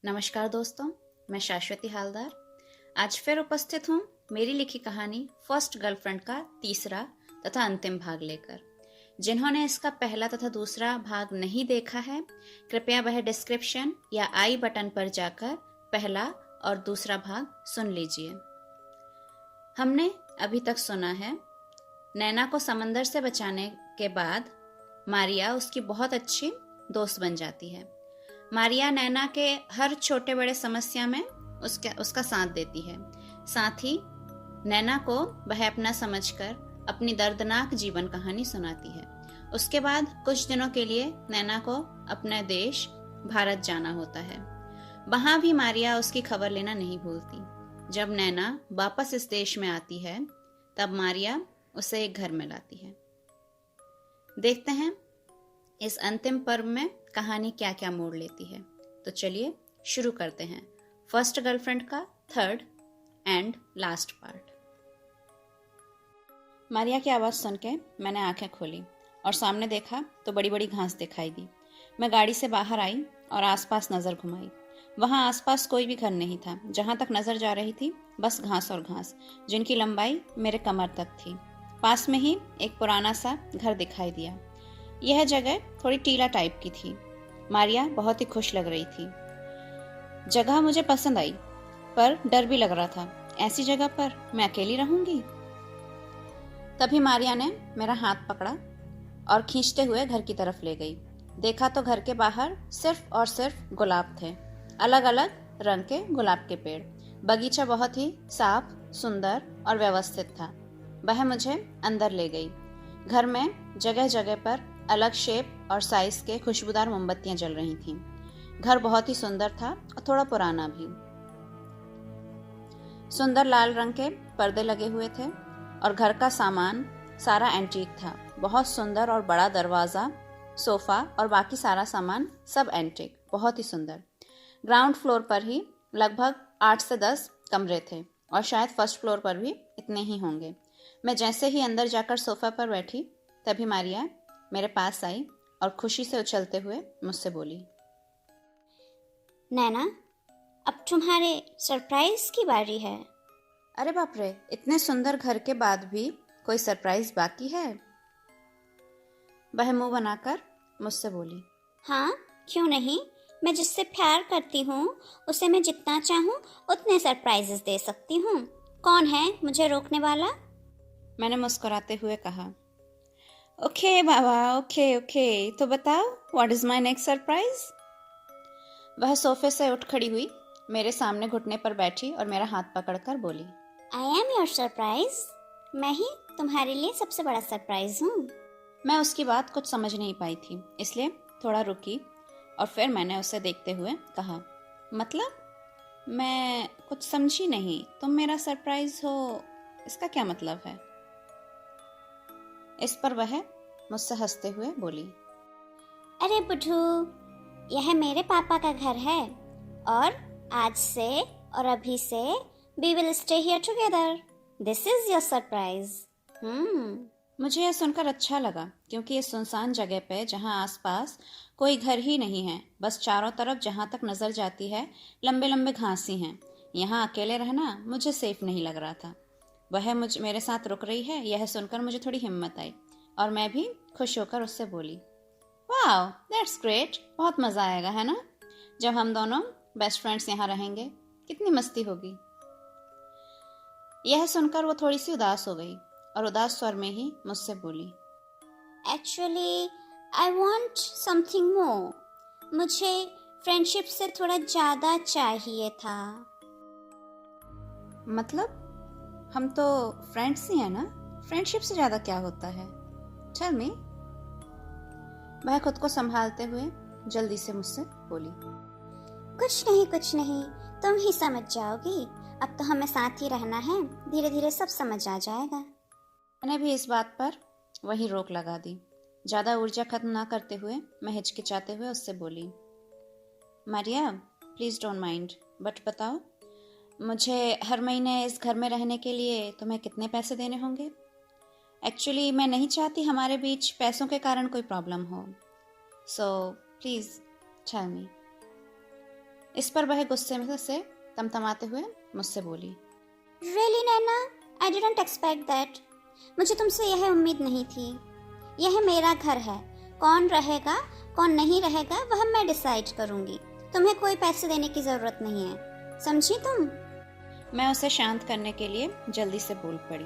नमस्कार दोस्तों, मैं शाश्वती हालदार आज फिर उपस्थित हूँ मेरी लिखी कहानी फर्स्ट गर्लफ्रेंड का तीसरा तथा अंतिम भाग लेकर। जिन्होंने इसका पहला तथा दूसरा भाग नहीं देखा है, कृपया वह डिस्क्रिप्शन या आई बटन पर जाकर पहला और दूसरा भाग सुन लीजिए। हमने अभी तक सुना है नैना को समंदर से बचाने के बाद मारिया उसकी बहुत अच्छी दोस्त बन जाती है। मारिया नैना के हर छोटे बड़े समस्या में उसका साथ देती है। साथ ही नैना को वह अपना समझकर अपनी दर्दनाक जीवन कहानी सुनाती है। उसके बाद कुछ दिनों के लिए नैना को अपने देश भारत जाना होता है। वहां भी मारिया उसकी खबर लेना नहीं भूलती। जब नैना वापस इस देश में आती है तब मारिया उसे एक घर में लाती है। देखते हैं इस अंतिम पर्व में कहानी क्या क्या मोड़ लेती है। तो चलिए शुरू करते हैं फर्स्ट गर्लफ्रेंड का third and last part. Maria की आवाज़ सुन के मैंने आंखें खोली और सामने देखा तो बड़ी बड़ी घास दिखाई दी। मैं गाड़ी से बाहर आई और आसपास नज़र घुमाई। वहाँ आसपास कोई भी घर नहीं था। जहाँ तक नज़र जा रही थी बस घास और घास, जिनकी लंबाई मेरे कमर तक थी। पास में ही एक पुराना सा घर दिखाई दिया। यह जगह थोड़ी टीला टाइप की थी। मारिया बहुत ही खुश लग रही थी। जगह मुझे पसंद आई, पर डर भी लग रहा था। ऐसी जगह पर मैं अकेली रहूंगी। तभी मारिया ने मेरा हाथ पकड़ा और खींचते हुए घर की तरफ ले गई। देखा तो घर के बाहर सिर्फ और सिर्फ गुलाब थे, अलग अलग रंग के गुलाब के पेड़। बगीचा बहुत ही साफ, सुंदर और व्यवस्थित था। वह मुझे अंदर ले गई। घर में जगह जगह पर अलग शेप और साइज के खुशबूदार मोमबत्तियां जल रही थीं। घर बहुत ही सुंदर था और थोड़ा पुराना भी। सुंदर लाल रंग के पर्दे लगे हुए थे और घर का सामान सारा एंटीक था। बहुत सुंदर और बड़ा दरवाजा, सोफा और बाकी सारा सामान सब एंटीक, बहुत ही सुंदर। ग्राउंड फ्लोर पर ही लगभग 8 से 10 कमरे थे और शायद फर्स्ट फ्लोर पर भी इतने ही होंगे। मैं जैसे ही अंदर जाकर सोफा पर बैठी तभी मारिया मेरे पास आई और खुशी से उछलते हुए मुझसे बोली, नैना, अब तुम्हारे सरप्राइज की बारी है। अरे बाप रे, इतने सुंदर घर के बाद भी कोई सरप्राइज बाकी है? वह मुंह बनाकर मुझसे बोली। हाँ, क्यों नहीं। मैं जिससे प्यार करती हूँ उसे मैं जितना चाहूँ उतने सरप्राइजेस दे सकती हूँ। कौन है मुझे रोकने वाला? मैंने मुस्कुराते हुए कहा, ओके बाबा, ओके ओके, तो बताओ what is my next surprise. वह सोफे से उठ खड़ी हुई, मेरे सामने घुटने पर बैठी और मेरा हाथ पकड़कर बोली, आई एम योर सरप्राइज। मैं ही तुम्हारे लिए सबसे बड़ा सरप्राइज हूँ। मैं उसकी बात कुछ समझ नहीं पाई थी, इसलिए थोड़ा रुकी और फिर मैंने उसे देखते हुए कहा, मतलब मैं कुछ समझी नहीं। तुम मेरा सरप्राइज हो, इसका क्या मतलब है? इस पर वह मुझसे हंसते हुए बोली, अरे बुढ़ू, यह मेरे पापा का घर है और आज से और अभी से we will stay here together. This is your surprise. मुझे यह सुनकर अच्छा लगा, क्योंकि इस सुनसान जगह पे जहाँ आसपास कोई घर ही नहीं है, बस चारों तरफ जहाँ तक नजर जाती है लंबे लंबे घास ही हैं, यहाँ अकेले रहना मुझे सेफ नहीं लग रहा था। वह मेरे साथ रुक रही है, यह सुनकर मुझे थोड़ी हिम्मत आई और मैं भी खुश होकर उससे बोली, वाओ दैट्स ग्रेट, बहुत मज़ा आएगा, है ना? जब हम दोनों बेस्ट फ्रेंड्स यहाँ रहेंगे कितनी मस्ती होगी। यह सुनकर वो थोड़ी सी उदास हो गई और उदास स्वर में ही मुझसे बोली, actually I want something more. मुझे फ्रेंडशिप से थोड़ा ज़्यादा चाहिए था। मतलब हम तो फ्रेंड्स ही हैं ना, फ्रेंडशिप से ज़्यादा क्या होता है? Tell me. वह खुद को संभालते हुए जल्दी से मुझसे बोली, कुछ नहीं, तुम ही समझ जाओगी। अब तो हमें साथ ही रहना है, धीरे धीरे सब समझ आ जाएगा। मैंने भी इस बात पर वही रोक लगा दी। ज़्यादा ऊर्जा खत्म ना करते हुए मैं हिचकिचाते हुए उससे बोली, Maria please don't mind, but बताओ मुझे हर महीने इस घर में रहने के लिए तुम्हें कितने पैसे देने होंगे? एक्चुअली मैं नहीं चाहती हमारे बीच पैसों के कारण कोई प्रॉब्लम हो, सो प्लीज़ टेल मी। इस पर वह गुस्से में से तमतमाते हुए मुझसे बोली, really Naina, I didn't expect that. मुझे तुमसे यह उम्मीद नहीं थी। यह मेरा घर है, कौन रहेगा कौन नहीं रहेगा वह मैं डिसाइड करूंगी। तुम्हें कोई पैसे देने की जरूरत नहीं है, समझी तुम? मैं उसे शांत करने के लिए जल्दी से बोल पड़ी,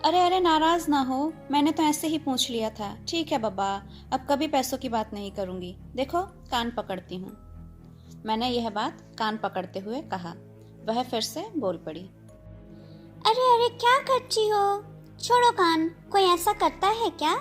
अरे अरे नाराज ना हो, मैंने तो ऐसे ही पूछ लिया था। ठीक है बाबा, अब कभी पैसों की बात नहीं करूंगी। देखो कान पकड़ती हूँ। मैंने यह बात कान पकड़ते हुए कहा। वह फिर से बोल पड़ी, अरे अरे क्या करती हो? छोड़ो कान, कोई ऐसा करता है क्या?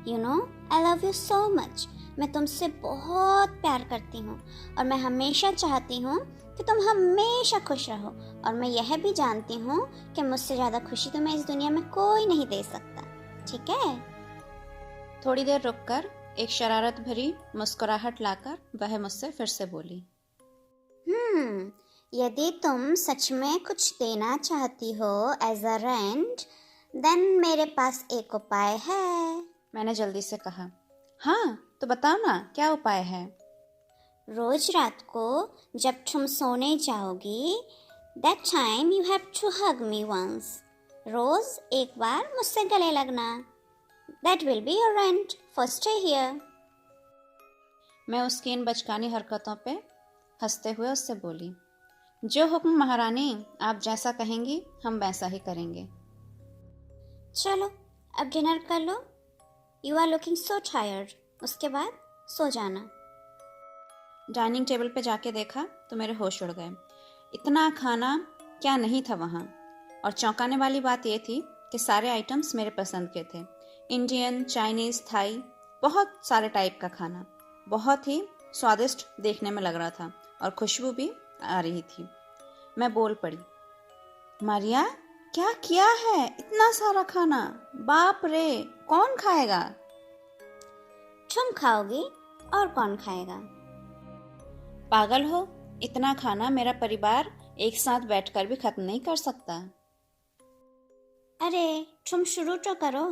You know I love you so much. मैं तुमसे बहुत प्यार करती हूँ और मैं हमेशा चाहती हूँ कि तुम हमेशा खुश रहो। और मैं यह भी जानती हूँ कि मुझसे ज़्यादा खुशी तुम्हें इस दुनिया में कोई नहीं दे सकता, ठीक है? थोड़ी देर रुककर एक शरारत भरी मुस्कुराहट लाकर वह मुझसे फिर से बोली, यदि तुम सच में कुछ देना चाहती हो एज अ रेंट, देन मेरे पास एक उपाय है। मैंने जल्दी से कहा, हाँ तो बताओ ना क्या उपाय है। रोज रात को जब तुम सोने जाओगी, that time you have to hug me once. रोज एक बार मुझसे गले लगना। That will be your rent for stay here. मैं उसकी इन बचकानी हरकतों पे हंसते हुए उससे बोली, जो हुक्म महारानी, आप जैसा कहेंगी हम वैसा ही करेंगे। चलो अब डिनर कर लो। You are looking so tired. उसके बाद सो जाना। डाइनिंग टेबल पे जाके देखा तो मेरे होश उड़ गए। इतना खाना क्या नहीं था वहाँ। और चौंकाने वाली बात यह थी कि सारे आइटम्स मेरे पसंद के थे। इंडियन, चाइनीज़, थाई, बहुत सारे टाइप का खाना। बहुत ही स्वादिष्ट देखने में लग रहा था और खुशबू भी आ रही थी। मैं बोल पड़ी, मारिया क्या किया है? इतना सारा खाना, बाप रे, कौन खाएगा? तुम खाओगी और कौन खाएगा? पागल हो, इतना खाना मेरा परिवार एक साथ बैठकर भी खत्म नहीं कर सकता। अरे तुम शुरू तो करो,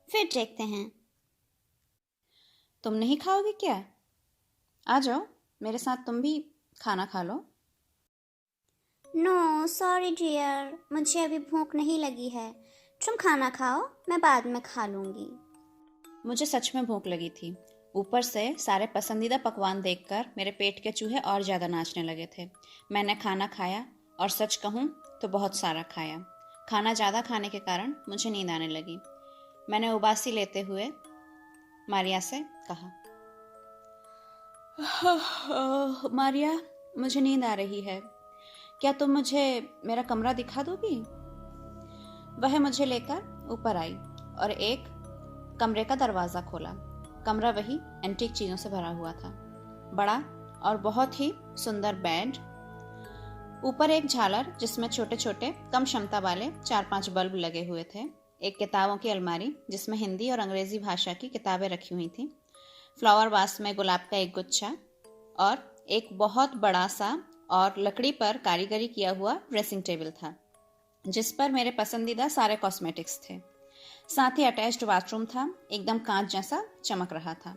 फिर देखते हैं। तुम नहीं खाओगी क्या? आ जाओ मेरे साथ, तुम भी खाना खा लो। नो सॉरी डियर, मुझे अभी भूख नहीं लगी है। तुम खाना खाओ, मैं बाद में खा लूंगी। मुझे सच में भूख लगी थी। ऊपर से सारे पसंदीदा पकवान देखकर मेरे पेट के चूहे और ज़्यादा नाचने लगे थे। मैंने खाना खाया और सच कहूँ तो बहुत सारा खाया। खाना ज़्यादा खाने के कारण मुझे नींद आने लगी। मैंने उबासी लेते हुए मारिया से कहा, मारिया मुझे नींद आ रही है, क्या तुम मुझे मेरा कमरा दिखा दोगी? वह मुझे लेकर ऊपर आई और एक कमरे का दरवाज़ा खोला। कमरा वही एंटीक चीज़ों से भरा हुआ था। बड़ा और बहुत ही सुंदर बेड, ऊपर एक झालर जिसमें छोटे छोटे कम क्षमता वाले 4-5 बल्ब लगे हुए थे। एक किताबों की अलमारी जिसमें हिंदी और अंग्रेजी भाषा की किताबें रखी हुई थी। फ्लावर वास में गुलाब का एक गुच्छा और एक बहुत बड़ा सा और लकड़ी पर कारीगरी किया हुआ ड्रेसिंग टेबल था जिस पर मेरे पसंदीदा सारे कॉस्मेटिक्स थे। साथ ही अटैच्ड बाथरूम था, एकदम कांच जैसा चमक रहा था।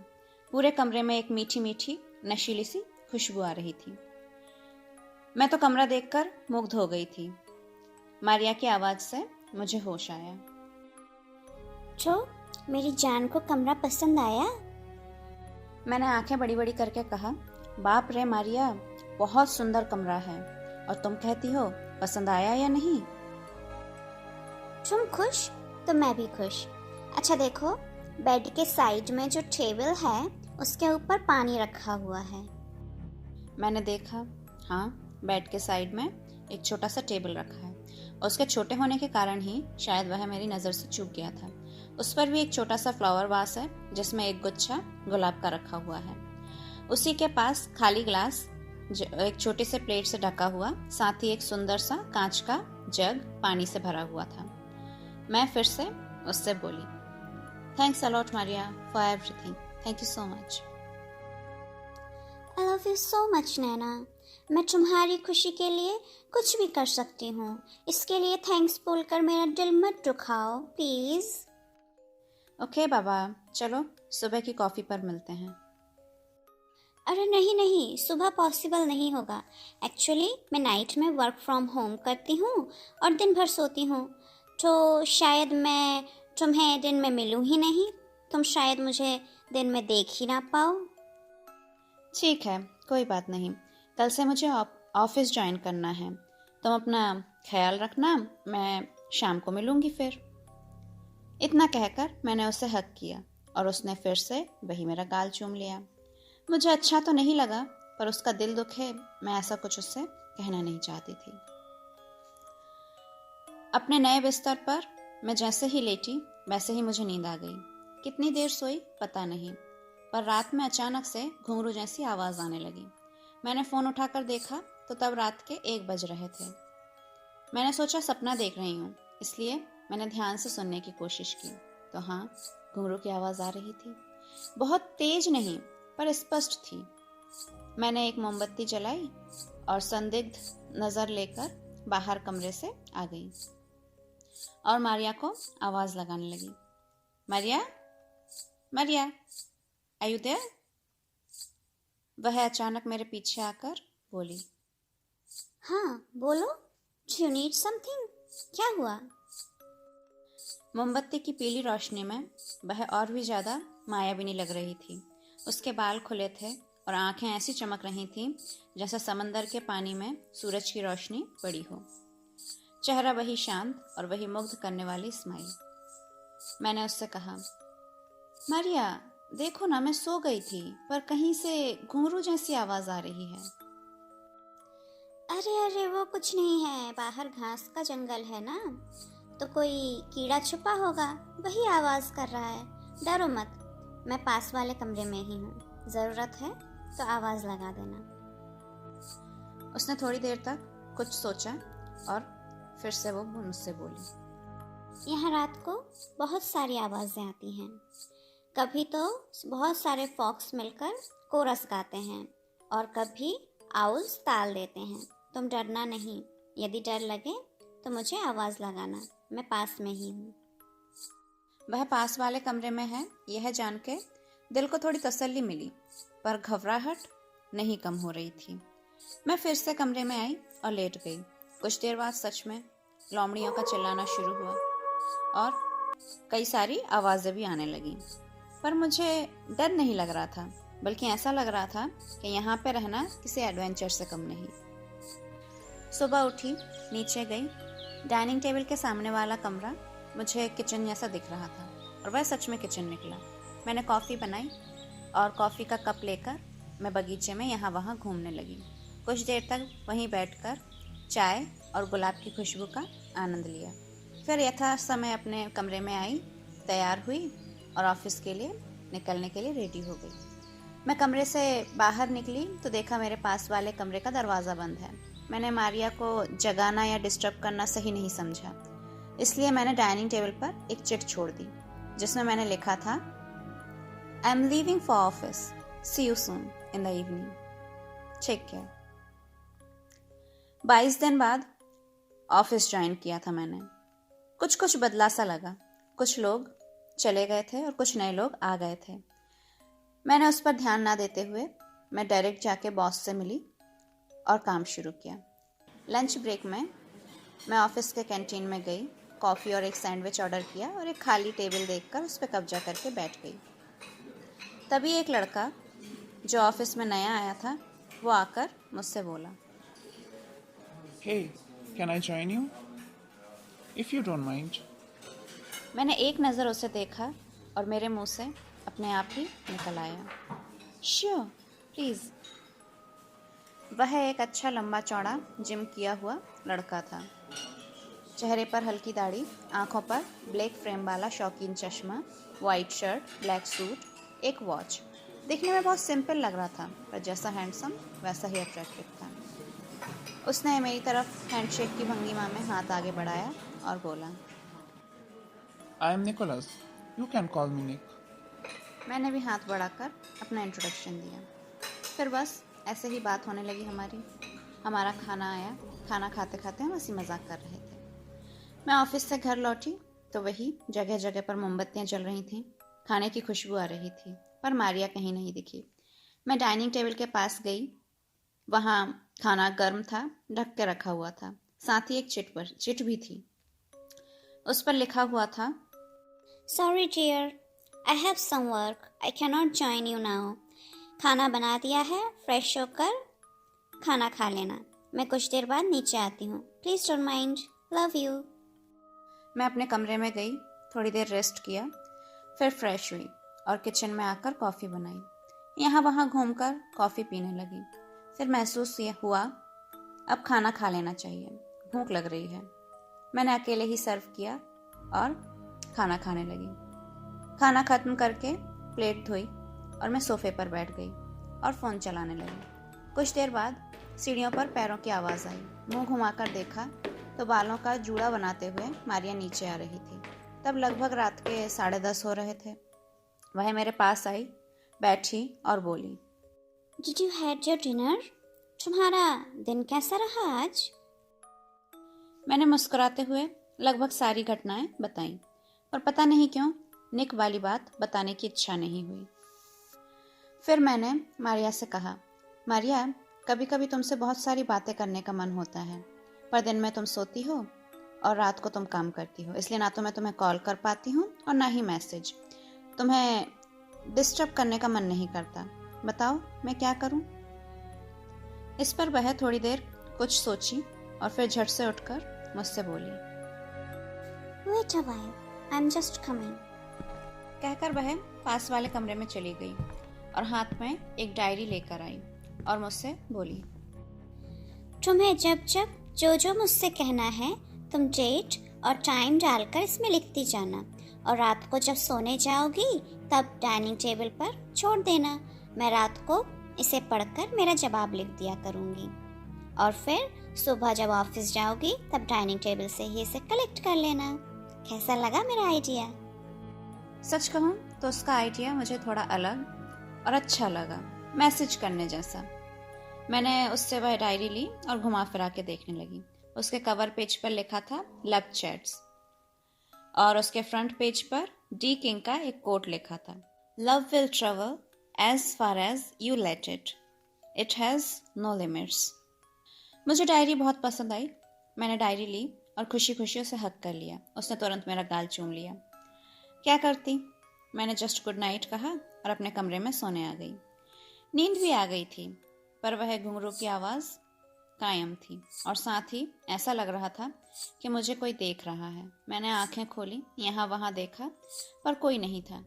पूरे कमरे में एक मीठी मीठी नशीली सी खुशबू आ रही थी। मैं तो कमरा देखकर मुग्ध हो गई थी। मारिया की आवाज से मुझे होश आया। तो मेरी जान को कमरा पसंद आया? मैंने आंखें बड़ी बड़ी करके कहा, बाप रे मारिया, बहुत सुंदर कमरा है और तुम कहती हो पसंद आया या नहीं? तुम खुश तो मैं भी खुश। अच्छा देखो, बेड के साइड में जो टेबल है उसके ऊपर पानी रखा हुआ है। मैंने देखा, हाँ, बेड के साइड में एक छोटा सा टेबल रखा है। उसके छोटे होने के कारण ही शायद वह मेरी नज़र से चूक गया था। उस पर भी एक छोटा सा फ्लावर वास है जिसमें एक गुच्छा गुलाब का रखा हुआ है। उसी के पास खाली ग्लास एक छोटे से प्लेट से ढका हुआ, साथ ही एक सुंदर सा कांच का जग पानी से भरा हुआ था। मैं फिर से उससे बोली, thanks a lot Maria for everything, thank you so much. I love you so much Naina. मैं तुम्हारी खुशी के लिए कुछ भी कर सकती हूँ। इसके लिए थैंक्स बोलकर मेरा दिल मत दुखाओ प्लीज। ओके बाबा, चलो सुबह की कॉफी पर मिलते हैं। अरे नहीं नहीं, सुबह पॉसिबल नहीं होगा। एक्चुअली मैं नाइट में वर्क फ्रॉम होम करती हूँ और दिन भर सोती हूँ, तो शायद मैं तुम्हें दिन में मिलूँ ही नहीं। तुम शायद मुझे दिन में देख ही ना पाओ। ठीक है, कोई बात नहीं। कल से मुझे ऑफिस ज्वाइन करना है। तुम अपना ख्याल रखना, मैं शाम को मिलूंगी फिर। इतना कहकर मैंने उसे हक किया और उसने फिर से वही मेरा गाल चूम लिया। मुझे अच्छा तो नहीं लगा, पर उसका दिल दुखे, मैं ऐसा कुछ उससे कहना नहीं चाहती थी। अपने नए बिस्तर पर मैं जैसे ही लेटी वैसे ही मुझे नींद आ गई। कितनी देर सोई पता नहीं, पर रात में अचानक से घुंघरू जैसी आवाज आने लगी। मैंने फोन उठाकर देखा तो तब रात के 1 बज रहे थे। मैंने सोचा सपना देख रही हूँ, इसलिए मैंने ध्यान से सुनने की कोशिश की। तो हाँ, घुंघरू की आवाज आ रही थी। बहुत तेज नहीं, पर स्पष्ट थी। मैंने एक मोमबत्ती जलाई और संदिग्ध नजर लेकर बाहर कमरे से आ गई और मारिया को आवाज लगाने लगी। Maria, Maria, are you there? वह अचानक मेरे पीछे आकर बोली। हाँ बोलो, डू यू नीड समथिंग? क्या हुआ? मोमबत्ती की पीली रोशनी में वह और भी ज्यादा मायाविनी लग रही थी। उसके बाल खुले थे और आंखें ऐसी चमक रही थीं जैसे समंदर के पानी में सूरज की रोशनी पड़ी हो। चेहरा वही शांत और वही मुग्ध करने वाली स्माइल। मैंने उससे कहा, मारिया देखो ना, मैं सो गई थी पर कहीं से घुंघरू जैसी आवाज आ रही है। अरे अरे, वो कुछ नहीं है, बाहर घास का जंगल है ना, तो कोई कीड़ा छुपा होगा, वही आवाज कर रहा है। डरो मत, मैं पास वाले कमरे में ही हूँ, जरूरत है तो आवाज लगा देना। उसने थोड़ी देर तक कुछ सोचा और फिर से वो मुझसे बोली। यहाँ रात को बहुत सारी आवाजें आती हैं। कभी तो बहुत सारे फॉक्स मिलकर कोरस गाते हैं और कभी आउल्स ताल देते हैं। तुम डरना नहीं, यदि डर लगे तो मुझे आवाज लगाना, मैं पास में ही हूँ। वह पास वाले कमरे में है, यह जान के दिल को थोड़ी तसल्ली मिली, पर घबराहट नहीं कम हो रही थी। मैं फिर से कमरे में आई और लेट गई। कुछ देर बाद सच में लोमड़ियों का चिल्लाना शुरू हुआ और कई सारी आवाजें भी आने लगीं। पर मुझे डर नहीं लग रहा था, बल्कि ऐसा लग रहा था कि यहाँ पे रहना किसी एडवेंचर से कम नहीं। सुबह उठी, नीचे गई। डाइनिंग टेबल के सामने वाला कमरा मुझे किचन जैसा दिख रहा था और वह सच में किचन निकला। मैंने कॉफ़ी बनाई और कॉफ़ी का कप लेकर मैं बगीचे में यहाँ वहाँ घूमने लगी। कुछ देर तक वहीं बैठकर चाय और गुलाब की खुशबू का आनंद लिया। फिर यथा समय अपने कमरे में आई, तैयार हुई और ऑफिस के लिए निकलने के लिए रेडी हो गई। मैं कमरे से बाहर निकली तो देखा मेरे पास वाले कमरे का दरवाज़ा बंद है। मैंने मारिया को जगाना या डिस्टर्ब करना सही नहीं समझा, इसलिए मैंने डाइनिंग टेबल पर एक चिट छोड़ दी जिसमें मैंने लिखा था, I am leaving for office, see you soon in the evening, take care. 22 दिन बाद ऑफिस ज्वाइन किया था मैंने। कुछ बदला सा लगा। कुछ लोग चले गए थे और कुछ नए लोग आ गए थे। मैंने उस पर ध्यान ना देते हुए मैं डायरेक्ट जाके बॉस से मिली और काम शुरू किया। लंच ब्रेक में मैं ऑफिस के कैंटीन में गई, कॉफ़ी और एक सैंडविच ऑर्डर किया और एक खाली टेबल देखकर उस पर कब्जा करके बैठ गई। तभी एक लड़का जो ऑफिस में नया आया था वो आकर मुझसे बोला, Hey, can I join you? If you don't mind. मैंने एक नज़र उसे देखा और मेरे मुंह से अपने आप ही निकल आया, श्योर प्लीज़। वह एक अच्छा लंबा चौड़ा जिम किया हुआ लड़का था। चेहरे पर हल्की दाढ़ी, आंखों पर ब्लैक फ्रेम वाला शौकीन चश्मा, वाइट शर्ट, ब्लैक सूट, एक वॉच। दिखने में बहुत सिंपल लग रहा था, पर जैसा हैंडसम वैसा ही अट्रैक्टिव था। उसने मेरी तरफ हैंडशेक की भंगिमा में हाथ आगे बढ़ाया और बोला, I am Nicholas. You can call me Nick. मैंने भी हाथ बढ़ाकर अपना इंट्रोडक्शन दिया। फिर बस ऐसे ही बात होने लगी हमारी। हमारा खाना आया, खाना खाते खाते हम हंसी मजाक कर रहे थे। मैं ऑफिस से घर लौटी तो वही जगह जगह पर मोमबत्तियां जल रही थीं। खाने की खुशबू आ रही थी, पर मारिया कहीं नहीं दिखी। मैं डाइनिंग टेबल के पास गई। वहाँ खाना गर्म था, ढक के रखा हुआ था। साथ ही एक चिट भी थी। उस पर लिखा हुआ था, Sorry dear, I have some work. I cannot join you now. खाना बना दिया है, फ्रेश होकर खाना खा लेना। मैं कुछ देर बाद नीचे आती हूँ। Please don't mind. Love you. मैं अपने कमरे में गई, थोड़ी देर रेस्ट किया, फिर फ्रेश हुई और किचन में आकर कॉफ़ी बनाई। यहाँ वहाँ घूमकर कॉफ़ी पीने लगी। फिर महसूस ये हुआ अब खाना खा लेना चाहिए, भूख लग रही है। मैंने अकेले ही सर्व किया और खाना खाने लगी। खाना खत्म करके प्लेट धोई और मैं सोफे पर बैठ गई और फ़ोन चलाने लगी। कुछ देर बाद सीढ़ियों पर पैरों की आवाज़ आई। मुंह घुमाकर देखा तो बालों का जूड़ा बनाते हुए मारिया नीचे आ रही थी। तब लगभग रात के 10:30 हो रहे थे। वह मेरे पास आई, बैठी और बोली, did you had your dinner? तुम्हारा दिन कैसा रहा आज? मैंने मुस्कुराते हुए लगभग सारी घटनाएं बताईं, और पता नहीं क्यों निक वाली बात बताने की इच्छा नहीं हुई। फिर मैंने मारिया से कहा, मारिया, कभी कभी तुमसे बहुत सारी बातें करने का मन होता है, पर दिन में तुम सोती हो और रात को तुम काम करती हो, इसलिए ना तो मैं तुम्हें कॉल कर पाती हूँ और ना ही मैसेज। तुम्हें डिस्टर्ब करने का मन नहीं करता। बताओ मैं क्या करूँ? इस पर वह थोड़ी देर कुछ सोची और फिर झट से उठकर मुझसे बोली, wait a while, I am just coming. कहकर वह पास वाले कमरे में चली गई और हाथ में एक डायरी लेकर आई और मुझसे बोली, तुम्हें जब जब जो मुझसे कहना है तुम डेट और टाइम डालकर इसमें लिखती जाना, और रात को जब सोने जाओगी तब डाइनिंग टेबल पर छोड़ देना। मैं रात को इसे पढ़कर मेरा जवाब लिख दिया करूँगी, और फिर सुबह जब ऑफिस जाओगी तब डाइनिंग टेबल से ही इसे कलेक्ट कर लेना। कैसा लगा मेरा आइडिया? सच कहूँ तो उसका आइडिया मुझे थोड़ा अलग और अच्छा लगा, मैसेज करने जैसा। मैंने उससे वह डायरी ली और घुमा फिरा के देखने लगी। उसके कवर पेज पर लिखा था लव चैट्स, और उसके फ्रंट पेज पर डी किंग का एक कोट लिखा था, love will travel as far as you let it, it has no limits. मुझे डायरी बहुत पसंद आई। मैंने डायरी ली और खुशी खुशी उसे हक कर लिया। उसने तुरंत मेरा गाल चूम लिया। क्या करती, मैंने जस्ट गुड नाइट कहा और अपने कमरे में सोने आ गई। नींद भी आ गई थी, पर वह घुंघरू की आवाज़ कायम थी और साथ ही ऐसा लग रहा था कि मुझे कोई देख रहा है। मैंने आंखें खोली, यहाँ वहाँ देखा, पर कोई नहीं था।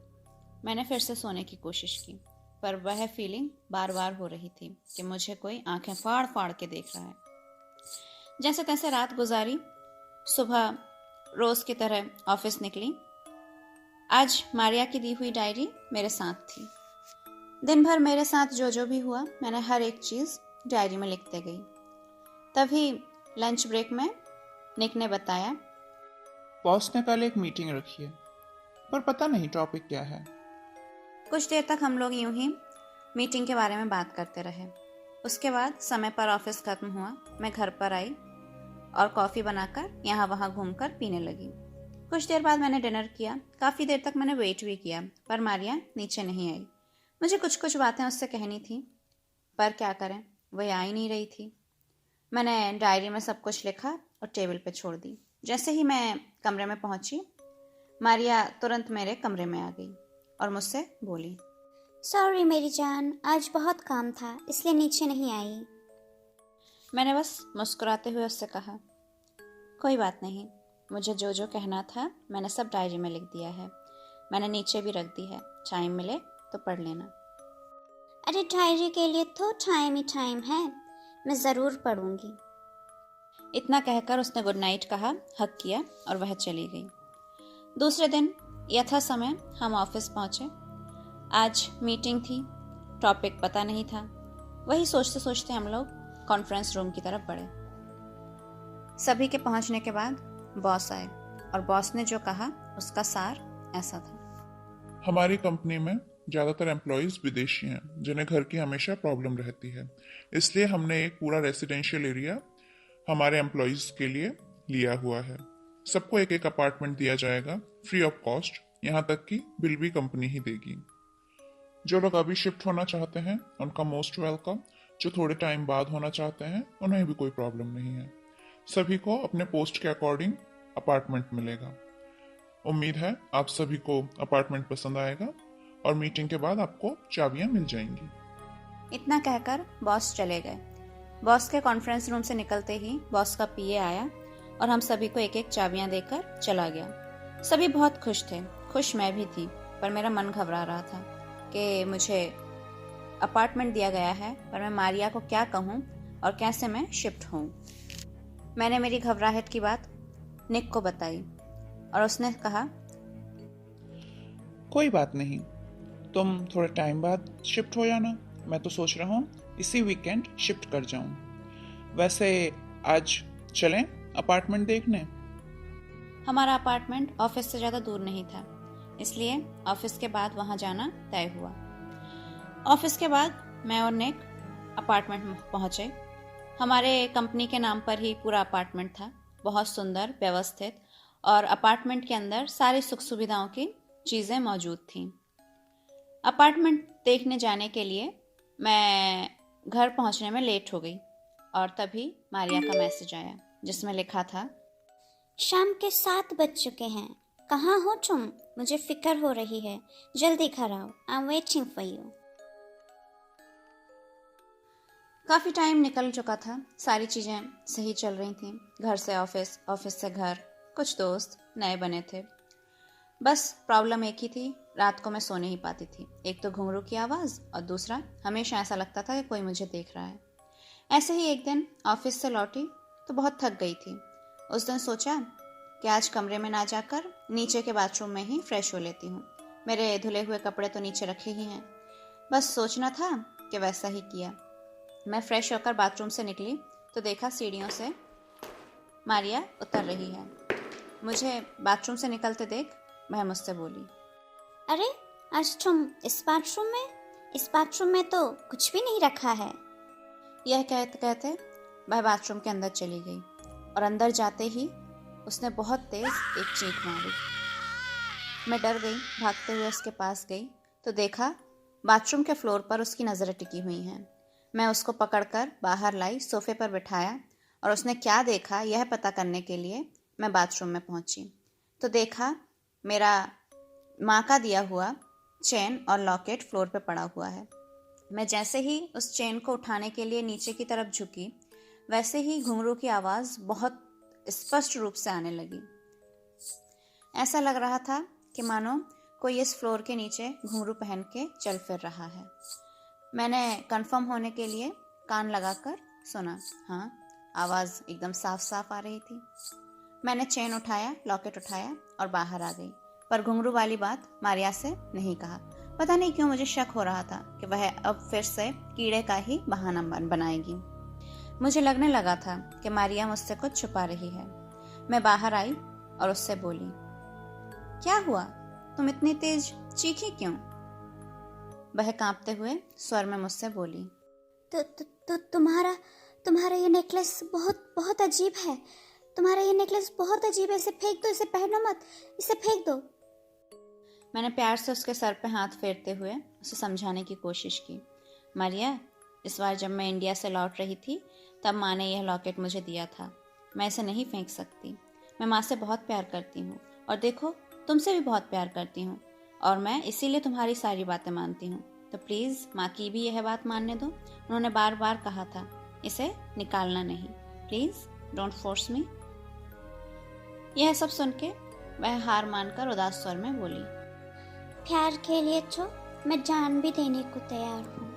मैंने फिर से सोने की कोशिश की, पर वह फीलिंग बार बार हो रही थी कि मुझे कोई आंखें फाड़ फाड़ के देख रहा है। जैसे तैसे रात गुजारी। सुबह रोज की तरह ऑफिस निकली। आज मारिया की दी हुई डायरी मेरे साथ थी। दिन भर मेरे साथ जो भी हुआ मैंने हर एक चीज़ डायरी में लिखते गई। तभी लंच ब्रेक में निक ने बताया, बॉस ने कल एक मीटिंग रखी है, पर पता नहीं टॉपिक क्या है। कुछ देर तक हम लोग यूं ही मीटिंग के बारे में बात करते रहे। उसके बाद समय पर ऑफिस खत्म हुआ। मैं घर पर आई और कॉफ़ी बनाकर यहाँ वहाँ घूमकर पीने लगी। कुछ देर बाद मैंने डिनर किया। काफ़ी देर तक मैंने वेट भी किया, पर मारिया नीचे नहीं आई। मुझे कुछ कुछ बातें उससे कहनी थी, पर क्या करें, वह आ ही नहीं रही थी। मैंने डायरी में सब कुछ लिखा और टेबल पे छोड़ दी। जैसे ही मैं कमरे में पहुंची, मारिया तुरंत मेरे कमरे में आ गई और मुझसे बोली, सॉरी मेरी जान, आज बहुत काम था इसलिए नीचे नहीं आई। मैंने बस मुस्कुराते हुए उससे कहा, कोई बात नहीं, मुझे जो कहना था मैंने सब डायरी में लिख दिया है। मैंने नीचे भी रख दी है, टाइम मिले तो पढ़ लेना। अरे डायरी के लिए तो टाइम ही टाइम है, मैं ज़रूर पढ़ूंगी। इतना कहकर उसने गुड नाइट कहा, हक किया और वह चली गई। दूसरे दिन यथा समय हम ऑफिस पहुंचे। आज मीटिंग थी, टॉपिक पता नहीं था। वही सोचते सोचते हम लोग कॉन्फ्रेंस रूम की तरफ बढ़े। सभी के पहुंचने के बाद बॉस आए और बॉस ने जो कहा उसका सार ऐसा था, हमारी कंपनी में ज़्यादातर एम्प्लॉयज़ विदेशी हैं जिन्हें घर की हमेशा प्रॉब्लम रहती है, इसलिए हमने एक पूरा रेसिडेंशियल एरिया हमारे एम्प्लॉयज़ के लिए लिया हुआ है। सबको एक एक अपार्टमेंट दिया जाएगा फ्री ऑफ कॉस्ट, यहाँ तक कि बिल भी कंपनी ही देगी। जो लोग अभी शिफ्ट होना चाहते हैं उनका मोस्ट वेलकम। जो थोड़े टाइम बाद होना चाहते हैं उन्हें भी कोई प्रॉब्लम नहीं है। सभी को अपने पोस्ट के अकॉर्डिंग अपार्टमेंट मिलेगा। उम्मीद है आप सभी को अपार्टमेंट पसंद आएगा और मीटिंग के बाद आपको चाबियां मिल जाएंगी। इतना कहकर बॉस चले गए। बॉस के कॉन्फ्रेंस रूम से निकलते ही बॉस का पीए आया और हम सभी को एक एक चाबियां देकर चला गया। सभी बहुत खुश थे, खुश मैं भी थी, पर मेरा मन घबरा रहा था कि मुझे अपार्टमेंट दिया गया है, पर मैं मारिया को क्या कहूँ और कैसे मैं शिफ्ट हूँ। मैंने मेरी घबराहट की बात निक को बताई और उसने कहा, कोई बात नहीं, तुम थोड़े टाइम बाद शिफ्ट हो जाना। मैं तो सोच रहा हूँ इसी वीकेंड शिफ्ट कर जाऊँ। वैसे आज चलें अपार्टमेंट देखने? हमारा अपार्टमेंट ऑफिस से ज़्यादा दूर नहीं था, इसलिए ऑफिस के बाद वहाँ जाना तय हुआ। ऑफिस के बाद मैं और निक अपार्टमेंट में पहुँचे। हमारे कंपनी के नाम पर ही पूरा अपार्टमेंट था, बहुत सुंदर, व्यवस्थित, और अपार्टमेंट के अंदर सारी सुख सुविधाओं की चीज़ें मौजूद थीं। अपार्टमेंट देखने जाने के लिए मैं घर पहुंचने में लेट हो गई और तभी मारिया का मैसेज आया जिसमें लिखा था, शाम के 7 बज चुके हैं, कहाँ हो तुम? मुझे फिक्र हो रही है, जल्दी घर आओ, I am waiting for you. काफ़ी टाइम निकल चुका था, सारी चीज़ें सही चल रही थीं, घर से ऑफिस, ऑफिस से घर, कुछ दोस्त नए बने थे। बस प्रॉब्लम एक ही थी, रात को मैं सो नहीं पाती थी। एक तो घुंघरू की आवाज़ और दूसरा हमेशा ऐसा लगता था कि कोई मुझे देख रहा है। ऐसे ही एक दिन ऑफिस से लौटी तो बहुत थक गई थी। उस दिन सोचा कि आज कमरे में ना जाकर नीचे के बाथरूम में ही फ्रेश हो लेती हूँ। मेरे धुले हुए कपड़े तो नीचे रखे ही हैं, बस सोचना था कि वैसा ही किया। मैं फ्रेश होकर बाथरूम से निकली तो देखा सीढ़ियों से मारिया उतर रही है। मुझे बाथरूम से निकलते देख वह मुझसे बोली, अरे आज तुम इस बाथरूम में तो कुछ भी नहीं रखा है। यह कहते कहते वह बाथरूम के अंदर चली गई और अंदर जाते ही उसने बहुत तेज एक चीख मारी। मैं डर गई, भागते हुए उसके पास गई तो देखा बाथरूम के फ्लोर पर उसकी नज़रें टिकी हुई हैं। मैं उसको पकड़कर बाहर लाई, सोफे पर बिठाया और उसने क्या देखा यह पता करने के लिए मैं बाथरूम में पहुंची तो देखा मेरा माँ का दिया हुआ चेन और लॉकेट फ्लोर पे पड़ा हुआ है। मैं जैसे ही उस चेन को उठाने के लिए नीचे की तरफ झुकी, वैसे ही घुंघरू की आवाज़ बहुत स्पष्ट रूप से आने लगी। ऐसा लग रहा था कि मानो कोई इस फ्लोर के नीचे घुंघरू पहन के चल फिर रहा है। मैंने कंफर्म होने के लिए कान लगाकर सुना, हाँ, आवाज़ एकदम साफ साफ आ रही थी। मैंने चेन उठाया, लॉकेट उठाया और बाहर आ गई, पर घुंघरू वाली बात मारिया से नहीं कहा। पता नहीं क्यों मुझे शक हो रहा था कि वह अब फिर से कीड़े का ही बहाना बनाएगी। मुझे लगने लगा था कि मारिया मुझसे कुछ छुपा रही है। मैं बाहर आई और उससे बोली, क्या हुआ, तुम इतनी तेज चीखी क्यों? वह कांपते हुए स्वर में मुझसे बोली, तो तुम्हारा ये नेकलेस बहुत बहुत अजीब है। तुम्हारा ये नेकलेस बहुत अजीब है, इसे फेंक दो, इसे पहनो मत, इसे फेंक दो। मैंने प्यार से उसके सर पे हाथ फेरते हुए उसे समझाने की कोशिश की, मारिया, इस बार जब मैं इंडिया से लौट रही थी तब माँ ने यह लॉकेट मुझे दिया था। मैं इसे नहीं फेंक सकती। मैं माँ से बहुत प्यार करती हूँ और देखो तुमसे भी बहुत प्यार करती हूँ और मैं इसीलिए तुम्हारी सारी बातें मानती हूँ। तो प्लीज़ माँ की भी यह बात मानने दो। उन्होंने बार बार कहा था इसे निकालना नहीं, प्लीज़ डोंट फोर्स मी। यह सब सुन के वह हार मानकर उदास स्वर में बोली, प्यार के लिए तो मैं जान भी देने को तैयार हूँ,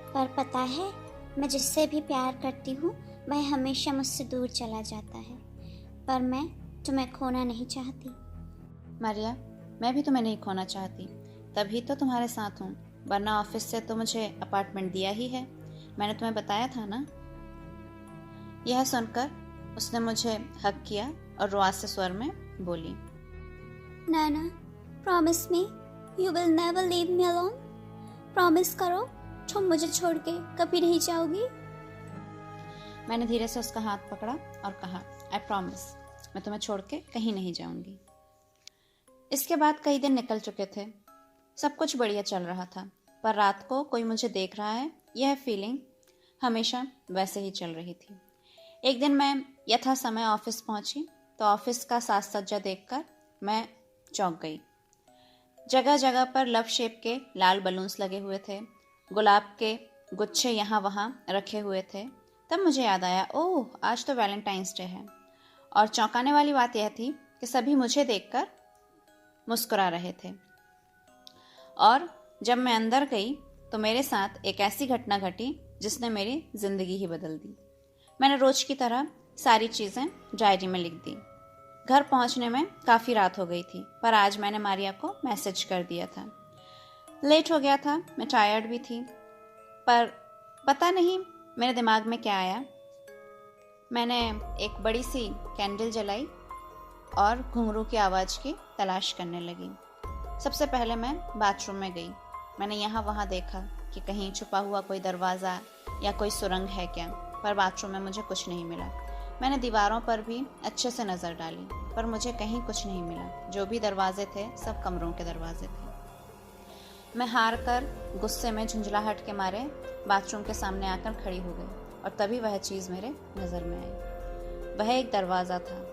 पर पता है मैं जिससे भी प्यार करती हूँ वह हमेशा मुझसे दूर चला जाता है, पर मैं तुम्हें खोना नहीं चाहती। मारिया, मैं भी तुम्हें नहीं खोना चाहती, तभी तो तुम्हारे साथ हूँ, वरना ऑफिस से तो मुझे अपार्टमेंट दिया ही है। मैंने तुम्हें बताया था ना। यह सुनकर उसने मुझे हक किया और रुआसे स्वर में बोली, नाना, promise me you will never leave me alone. Promise करो तुम मुझे छोड़ के कभी नहीं जाओगी। मैंने धीरे से उसका हाथ पकड़ा और कहा, आई प्रॉमिस, मैं तुम्हें छोड़ के कहीं नहीं जाऊंगी। इसके बाद कई दिन निकल चुके थे, सब कुछ बढ़िया चल रहा था, पर रात को कोई मुझे देख रहा है, यह फीलिंग हमेशा वैसे ही चल रही थी। एक दिन मैं यथा समय ऑफिस पहुंची तो ऑफिस का साज सज्जा देखकर मैं चौंक गई। जगह जगह पर लव शेप के लाल बलून्स लगे हुए थे, गुलाब के गुच्छे यहाँ वहाँ रखे हुए थे। तब मुझे याद आया, ओह आज तो वैलेंटाइंस डे है। और चौंकाने वाली बात यह थी कि सभी मुझे देखकर मुस्कुरा रहे थे। और जब मैं अंदर गई तो मेरे साथ एक ऐसी घटना घटी जिसने मेरी जिंदगी ही बदल दी। मैंने रोज की तरह सारी चीज़ें डायरी में लिख दी। घर पहुंचने में काफ़ी रात हो गई थी, पर आज मैंने मारिया को मैसेज कर दिया था। लेट हो गया था, मैं टायर्ड भी थी, पर पता नहीं मेरे दिमाग में क्या आया। मैंने एक बड़ी सी कैंडल जलाई और घुंघरू की आवाज़ की तलाश करने लगी। सबसे पहले मैं बाथरूम में गई। मैंने यहाँ वहाँ देखा कि कहीं छुपा हुआ कोई दरवाज़ा या कोई सुरंग है क्या, पर बाथरूम में मुझे कुछ नहीं मिला। मैंने दीवारों पर भी अच्छे से नज़र डाली, पर मुझे कहीं कुछ नहीं मिला। जो भी दरवाजे थे सब कमरों के दरवाजे थे। मैं हार कर गुस्से में झुंझलाहट के मारे बाथरूम के सामने आकर खड़ी हो गई और तभी वह चीज़ मेरे नज़र में आई। वह एक दरवाज़ा था।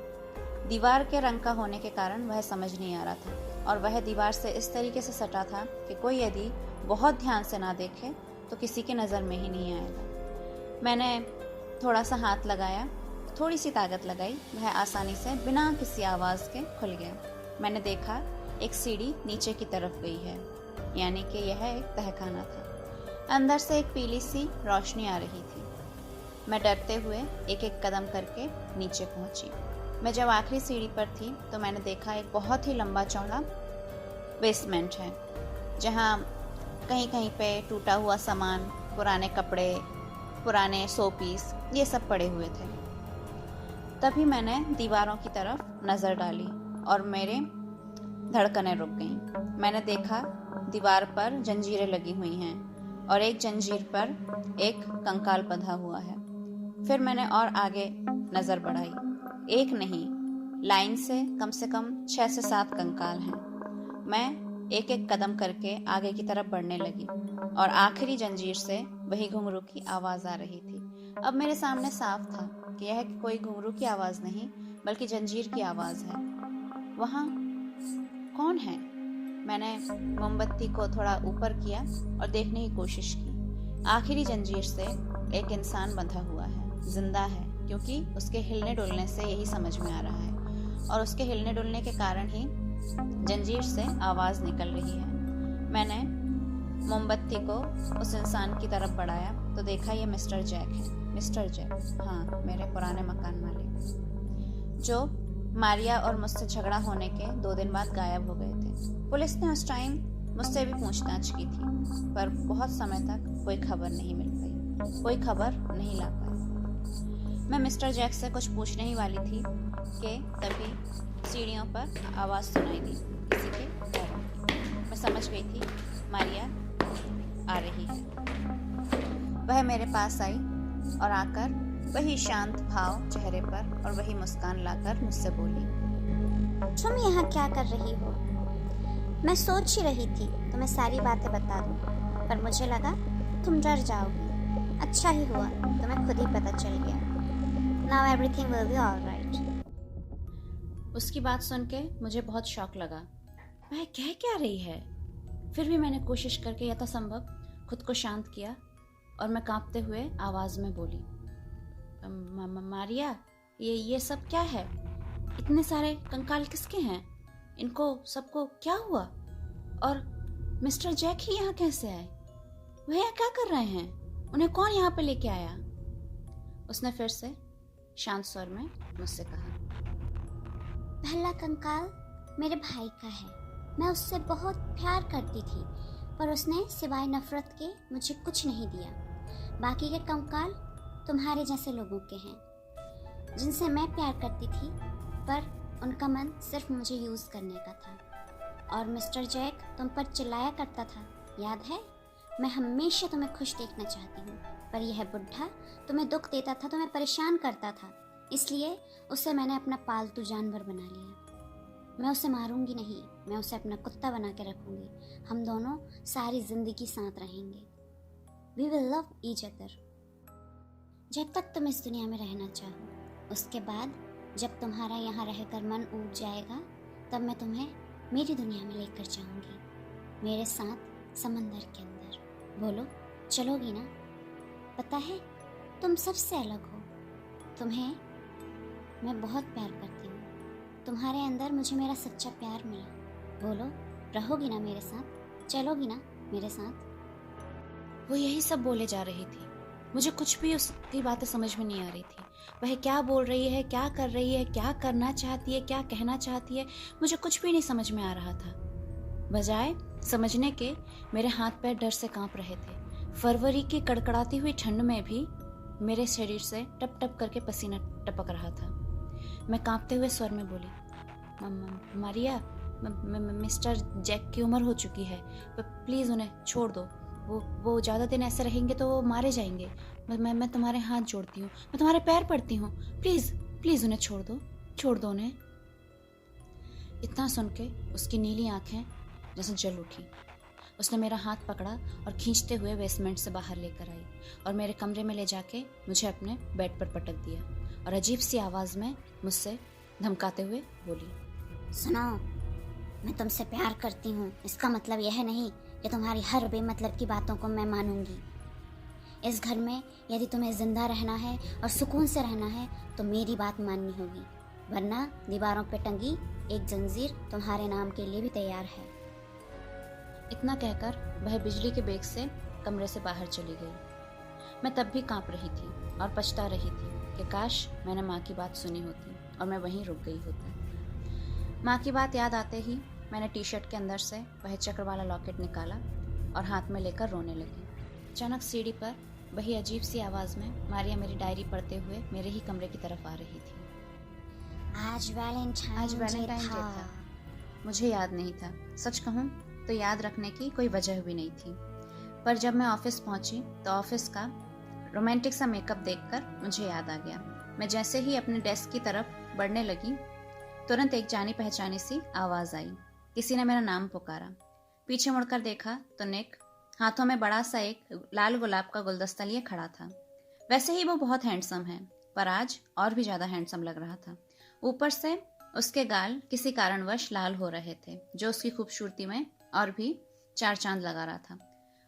दीवार के रंग का होने के कारण वह समझ नहीं आ रहा था और वह दीवार से इस तरीके से सटा था कि कोई यदि बहुत ध्यान से ना देखे तो किसी की नज़र में ही नहीं आएगा। मैंने थोड़ा सा हाथ लगाया, थोड़ी सी ताकत लगाई, वह आसानी से बिना किसी आवाज़ के खुल गया। मैंने देखा एक सीढ़ी नीचे की तरफ गई है, यानी कि यह एक तहखाना था। अंदर से एक पीली सी रोशनी आ रही थी। मैं डरते हुए एक एक कदम करके नीचे पहुंची। मैं जब आखिरी सीढ़ी पर थी तो मैंने देखा एक बहुत ही लंबा चौड़ा बेसमेंट है, जहां कहीं कहीं पे टूटा हुआ सामान, पुराने कपड़े, पुराने शोपीस, ये सब पड़े हुए थे। तभी मैंने दीवारों की तरफ नज़र डाली और मेरे धड़कनें रुक गईं। मैंने देखा दीवार पर जंजीरें लगी हुई हैं और एक जंजीर पर एक कंकाल बंधा हुआ है। फिर मैंने और आगे नज़र बढ़ाई। एक नहीं, लाइन से कम 6 से 7 कंकाल हैं। मैं एक एक कदम करके आगे की तरफ बढ़ने लगी और आखिरी जंजीर से वही घुंघरू की आवाज़ आ रही थी। अब मेरे सामने साफ था कि यह कोई घुंघरू की आवाज़ नहीं बल्कि जंजीर की आवाज़ है। वहाँ कौन है? मैंने मोमबत्ती को थोड़ा ऊपर किया और देखने की कोशिश की। आखिरी जंजीर से एक इंसान बंधा हुआ है, जिंदा है, क्योंकि उसके हिलने डुलने से यही समझ में आ रहा है और उसके हिलने डुलने के कारण ही जंजीर से आवाज़ निकल रही है। मैंने मोमबत्ती को उस इंसान की तरफ बढ़ाया तो देखा ये मिस्टर जैक है। मिस्टर जैक, हाँ, मेरे पुराने मकान मालिक, जो मारिया और मुझसे झगड़ा होने के 2 दिन बाद गायब हो गए थे। पुलिस ने उस टाइम मुझसे भी पूछताछ की थी, पर बहुत समय तक कोई खबर नहीं मिल पाई, कोई खबर नहीं ला पाई। मैं मिस्टर जैक से कुछ पूछने ही वाली थी कि तभी सीढ़ियों पर आवाज़ सुनाई दी, किसी के पैरों की। मैं समझ गई थी मारिया आ रही है। वह मेरे पास आई और आकर वही शांत भाव चेहरे पर और वही मुस्कान लाकर मुझसे बोली, तुम यहाँ क्या कर रही हो? मैं सोच ही रही थी तुम्हें सारी बातें बता दूं, पर मुझे लगा तुम डर जाओगी। अच्छा ही हुआ तुम्हें खुद ही पता चल गया। Now everything will be alright. उसकी बात सुन के मुझे बहुत शौक लगा। वह कह क्या रही है? फिर भी मैंने कोशिश करके यथासंभव खुद को शांत किया और मैं कांपते हुए आवाज़ में बोली, मारिया, ये सब क्या है? इतने सारे कंकाल किसके हैं? इनको सबको क्या हुआ? और मिस्टर जैक ही यहाँ कैसे आए? वह यहाँ क्या कर रहे हैं? उन्हें कौन यहाँ पे लेके आया? उसने फिर से शांत स्वर में मुझसे कहा, पहला कंकाल मेरे भाई का है। मैं उससे बहुत प्यार करती थी, पर उसने सिवाय नफरत के मुझे कुछ नहीं दिया। बाकी के कंकाल तुम्हारे जैसे लोगों के हैं, जिनसे मैं प्यार करती थी, पर उनका मन सिर्फ मुझे यूज़ करने का था। और मिस्टर जैक तुम पर चिल्लाया करता था, याद है? मैं हमेशा तुम्हें खुश देखना चाहती हूँ, पर यह बुढ़ा तुम्हें दुख देता था, तुम्हें परेशान करता था, इसलिए उसे मैंने अपना पालतू जानवर बना लिया। मैं उसे मारूंगी नहीं, मैं उसे अपना कुत्ता बना के रखूंगी। हम दोनों सारी जिंदगी साथ रहेंगे। We will love each other. जब तक तुम इस दुनिया में रहना चाहो। उसके बाद जब तुम्हारा यहाँ रहकर मन ऊब जाएगा, तब मैं तुम्हें मेरी दुनिया में लेकर जाऊंगी, मेरे साथ समंदर के अंदर। बोलो, चलोगी ना? पता है, तुम सबसे अलग हो। तुम्हें मैं बहुत प्यार करती हूँ। तुम्हारे अंदर मुझे मेरा सच्चा प्यार मिला। बोलो, रहोगी ना मेरे साथ? चलोगी ना मेरे साथ? वो यही सब बोले जा रही थी। मुझे कुछ भी उसकी बातें समझ में नहीं आ रही थी। वह क्या बोल रही है, क्या कर रही है, क्या करना चाहती है, क्या कहना चाहती है, मुझे कुछ भी नहीं समझ में आ रहा था। बजाय समझने के मेरे हाथ पैर डर से कांप रहे थे। फरवरी की कड़कड़ाती हुई ठंड में भी मेरे शरीर से टप टप करके पसीना टपक रहा था। मैं कांपते हुए स्वर में बोली, मारिया, मिस्टर जैक की उम्र हो चुकी है, प्लीज़ उन्हें छोड़ दो। वो ज़्यादा दिन ऐसे रहेंगे तो वो मारे जाएंगे। मैं तुम्हारे हाथ जोड़ती हूँ, मैं तुम्हारे पैर पड़ती हूँ, प्लीज़ प्लीज़ उन्हें छोड़ दो उन्हें। इतना सुन के उसकी नीली आंखें जैसे जल उठी। उसने मेरा हाथ पकड़ा और खींचते हुए बेसमेंट से बाहर लेकर आई और मेरे कमरे में ले जाके मुझे अपने बेड पर पटक दिया और अजीब सी आवाज़ में मुझसे धमकाते हुए बोली, सुनो, मैं तुमसे प्यार करती हूँ। इसका मतलब यह नहीं कि तुम्हारी हर बेमतलब की बातों को मैं मानूंगी। इस घर में यदि तुम्हें जिंदा रहना है और सुकून से रहना है तो मेरी बात माननी होगी, वरना दीवारों पे टंगी एक जंजीर तुम्हारे नाम के लिए भी तैयार है। इतना कहकर वह बिजली के बेग से कमरे से बाहर चली गई। मैं तब भी कांप रही थी और पछता रही थी कि काश मैंने माँ की बात सुनी होती और मैं वहीं रुक गई होती। माँ की बात याद आते ही मैंने टी शर्ट के अंदर से वह चक्र वाला लॉकेट निकाला और हाथ में लेकर रोने लगी। अचानक सीढ़ी पर वही अजीब सी आवाज़ में मारिया मेरी डायरी पढ़ते हुए मेरे ही कमरे की तरफ आ रही थी। आज वैलेंटाइन डे था। मुझे याद नहीं था। सच कहूँ तो याद रखने की कोई वजह भी नहीं थी। पर जब मैं ऑफिस पहुंची तो ऑफिस का रोमांटिक सा मेकअप देखकर मुझे याद आ गया। मैं जैसे ही अपने डेस्क की तरफ बढ़ने लगी, तुरंत एक जानी पहचानी सी आवाज़ आई। किसी ने मेरा नाम पुकारा। पीछे मुड़कर देखा तो निक हाथों में बड़ा सा एक लाल गुलाब का गुलदस्ता लिए खड़ा था। वैसे ही वो बहुत हैंडसम है, पर आज और भी ज़्यादा हैंडसम लग रहा था। ऊपर से उसके गाल किसी कारणवश लाल हो रहे थे, जो उसकी खूबसूरती में और भी चार चांद लगा रहा था।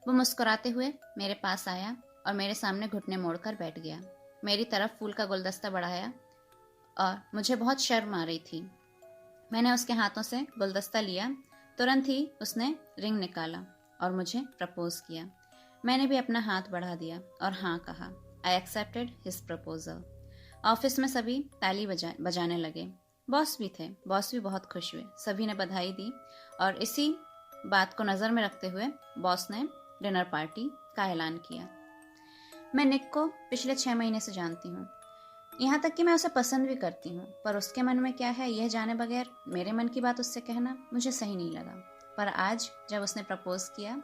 वो मुस्कुराते हुए मेरे पास आया और मेरे सामने घुटने मोड़कर बैठ गया। मेरी तरफ फूल का गुलदस्ता बढ़ाया और मुझे बहुत शर्म आ रही थी। मैंने उसके हाथों से गुलदस्ता लिया। तुरंत ही उसने रिंग निकाला और मुझे प्रपोज किया। मैंने भी अपना हाथ बढ़ा दिया और हाँ कहा। I accepted his proposal. Office में सभी ताली बजाने लगे। बॉस भी थे। बॉस भी बहुत खुश हुए। सभी ने बधाई दी और इसी बात को नज़र में रखते हुए बॉस ने डिनर पार्टी का ऐलान किया। मैं निक को पिछले 6 महीने से जानती हूँ, यहाँ तक कि मैं उसे पसंद भी करती हूँ, पर उसके मन में क्या है यह जाने बगैर मेरे मन की बात उससे कहना मुझे सही नहीं लगा। पर आज जब उसने प्रपोज किया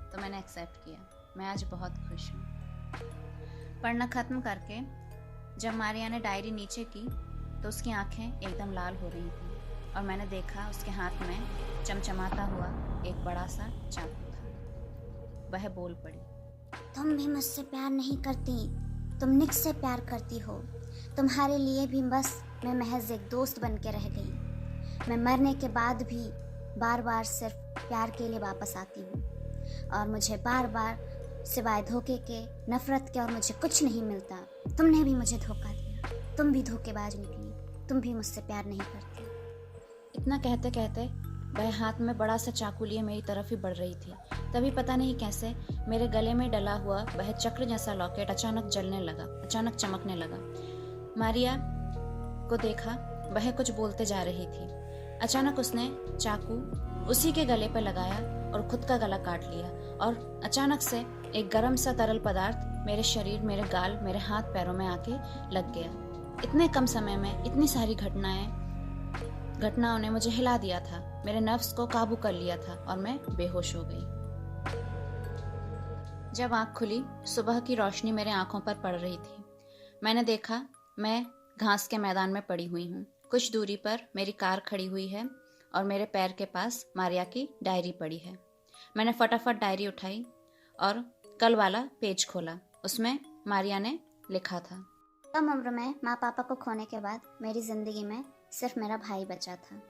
तो मैंने एक्सेप्ट किया। मैं आज बहुत खुश हूँ। पढ़ना खत्म करके जब मारिया ने डायरी नीचे की तो उसकी आंखें एकदम लाल हो रही थी और मैंने देखा उसके हाथ में चमचमाता हुआ एक बड़ा सा चाकू था। वह बोल पड़ी, तुम भी मुझसे प्यार नहीं करती, तुम निक से प्यार करती हो। तुम्हारे लिए भी बस मैं महज एक दोस्त बन के रह गई। मैं मरने के बाद भी बार बार सिर्फ प्यार के लिए वापस आती हूँ और मुझे बार बार सिवाय धोखे के, नफरत के और मुझे कुछ नहीं मिलता। तुमने भी मुझे धोखा दिया। तुम भी धोखेबाज निकली। तुम भी मुझसे प्यार नहीं करती। इतना कहते कहते वह हाथ में बड़ा सा चाकू लिए मेरी तरफ ही बढ़ रही थी। तभी पता नहीं कैसे मेरे गले में डला हुआ वह चक्र जैसा लॉकेट अचानक जलने लगा, अचानक चमकने लगा। मारिया को देखा, वह कुछ बोलते जा रही थी। अचानक उसने चाकू उसी के गले पर लगाया और खुद का गला काट लिया और अचानक से एक गर्म सा तरल पदार्थ मेरे शरीर, मेरे गाल, मेरे हाथ पैरों में आके लग गया। इतने कम समय में इतनी सारी घटनाओं ने मुझे हिला दिया था, मेरे नफ्स को काबू कर लिया था और मैं बेहोश हो गई। जब आंख खुली, सुबह की रोशनी मेरे आंखों पर पड़ रही थी। मैंने देखा मैं घास के मैदान में पड़ी हुई हूँ। कुछ दूरी पर मेरी कार खड़ी हुई है और मेरे पैर के पास मारिया की डायरी पड़ी है। मैंने फटाफट डायरी उठाई और कल वाला पेज खोला। उसमें मारिया ने लिखा था, कम उम्र में माँ पापा को खोने के बाद मेरी ज़िंदगी में सिर्फ मेरा भाई बचा था।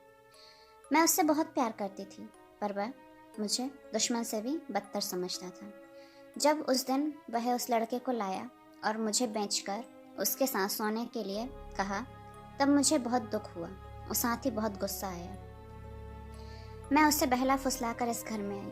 मैं उससे बहुत प्यार करती थी, पर वह मुझे दुश्मन से भी बदतर समझता था। जब उस दिन वह उस लड़के को लाया और मुझे बेचकर उसके साथ सोने के लिए कहा, तब मुझे बहुत दुख हुआ और साथ ही बहुत गुस्सा आया। मैं उसे बहला फुसलाकर इस घर में आई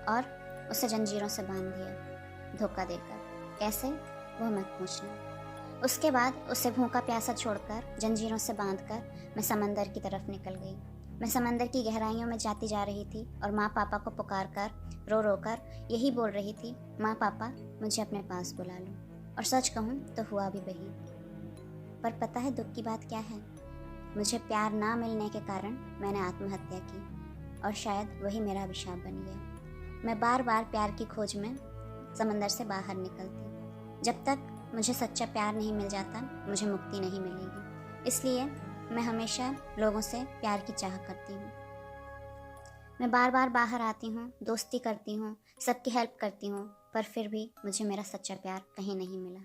और उसे जंजीरों से बांध दिया, धोखा देकर। कैसे, वो मत पूछना। उसके बाद उसे भूखा प्यासा छोड़कर जंजीरों से बांधकर मैं समंदर की तरफ निकल गई। मैं समंदर की गहराइयों में जाती जा रही थी और माँ पापा को पुकार कर रो रो कर यही बोल रही थी, माँ पापा मुझे अपने पास बुला लो। और सच कहूँ तो हुआ भी वही। पर पता है दुख की बात क्या है? मुझे प्यार ना मिलने के कारण मैंने आत्महत्या की और शायद वही मेरा अभिशाप बन गया। मैं बार बार प्यार की खोज में समंदर से बाहर निकलती। जब तक मुझे सच्चा प्यार नहीं मिल जाता, मुझे मुक्ति नहीं मिलेगी। इसलिए मैं हमेशा लोगों से प्यार की चाह करती हूँ। मैं बार बार बाहर आती हूँ, दोस्ती करती हूँ, सबकी हेल्प करती हूँ, पर फिर भी मुझे मेरा सच्चा प्यार कहीं नहीं मिला।